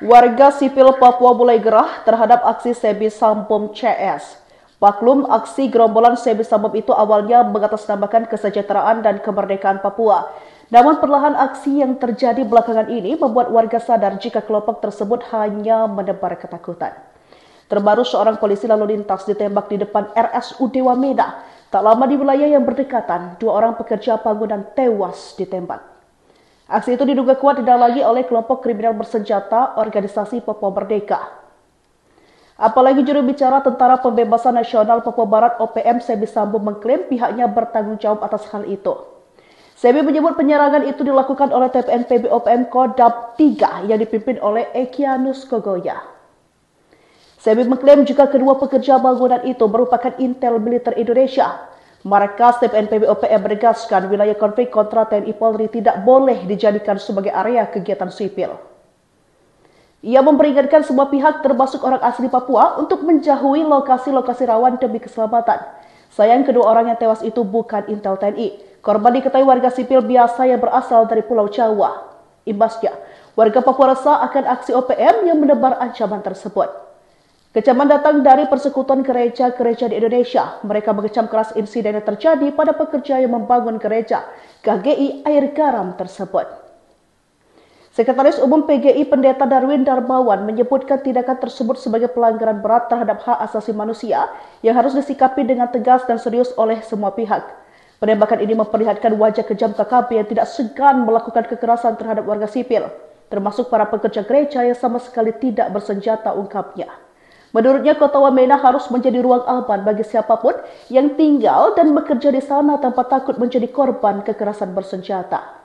Warga sipil Papua mulai gerah terhadap aksi Sebi Sambom CS. Maklum, aksi gerombolan Sebi Sambom itu awalnya mengatasnamakan kesejahteraan dan kemerdekaan Papua. Namun perlahan aksi yang terjadi belakangan ini membuat warga sadar jika kelompok tersebut hanya menebar ketakutan. Terbaru seorang polisi lalu lintas ditembak di depan RSUD Wamena. Tak lama di wilayah yang berdekatan, 2 orang pekerja bangunan tewas ditembak. Aksi itu diduga kuat didalangi oleh kelompok kriminal bersenjata Organisasi Papua Merdeka. Apalagi juru bicara Tentara Pembebasan Nasional Papua Barat OPM Sebi Sambom mengklaim pihaknya bertanggung jawab atas hal itu. Sebi menyebut penyerangan itu dilakukan oleh TPNPB OPM Kodam 3 yang dipimpin oleh Egyanus Kogoya. Sebi mengklaim jika kedua pekerja bangunan itu merupakan intel militer Indonesia. Markas TPNPB OPM menegaskan wilayah konflik kontra TNI Polri tidak boleh dijadikan sebagai area kegiatan sipil. Ia memperingatkan semua pihak termasuk orang asli Papua untuk menjauhi lokasi-lokasi rawan demi keselamatan. Sayang kedua orang yang tewas itu bukan intel TNI. Korban diketahui warga sipil biasa yang berasal dari Pulau Jawa. Imbasnya, warga Papua resah akan aksi OPM yang menebar ancaman tersebut. Kecaman datang dari persekutuan gereja-gereja di Indonesia. Mereka mengecam keras insiden yang terjadi pada pekerja yang membangun gereja KGI Air Garam tersebut. Sekretaris Umum PGI Pendeta Darwin Darmawan menyebutkan tindakan tersebut sebagai pelanggaran berat terhadap hak asasi manusia yang harus disikapi dengan tegas dan serius oleh semua pihak. Penembakan ini memperlihatkan wajah kejam KKB yang tidak segan melakukan kekerasan terhadap warga sipil, termasuk para pekerja gereja yang sama sekali tidak bersenjata, ungkapnya. Menurutnya, Kota Wamena harus menjadi ruang aman bagi siapapun yang tinggal dan bekerja di sana tanpa takut menjadi korban kekerasan bersenjata.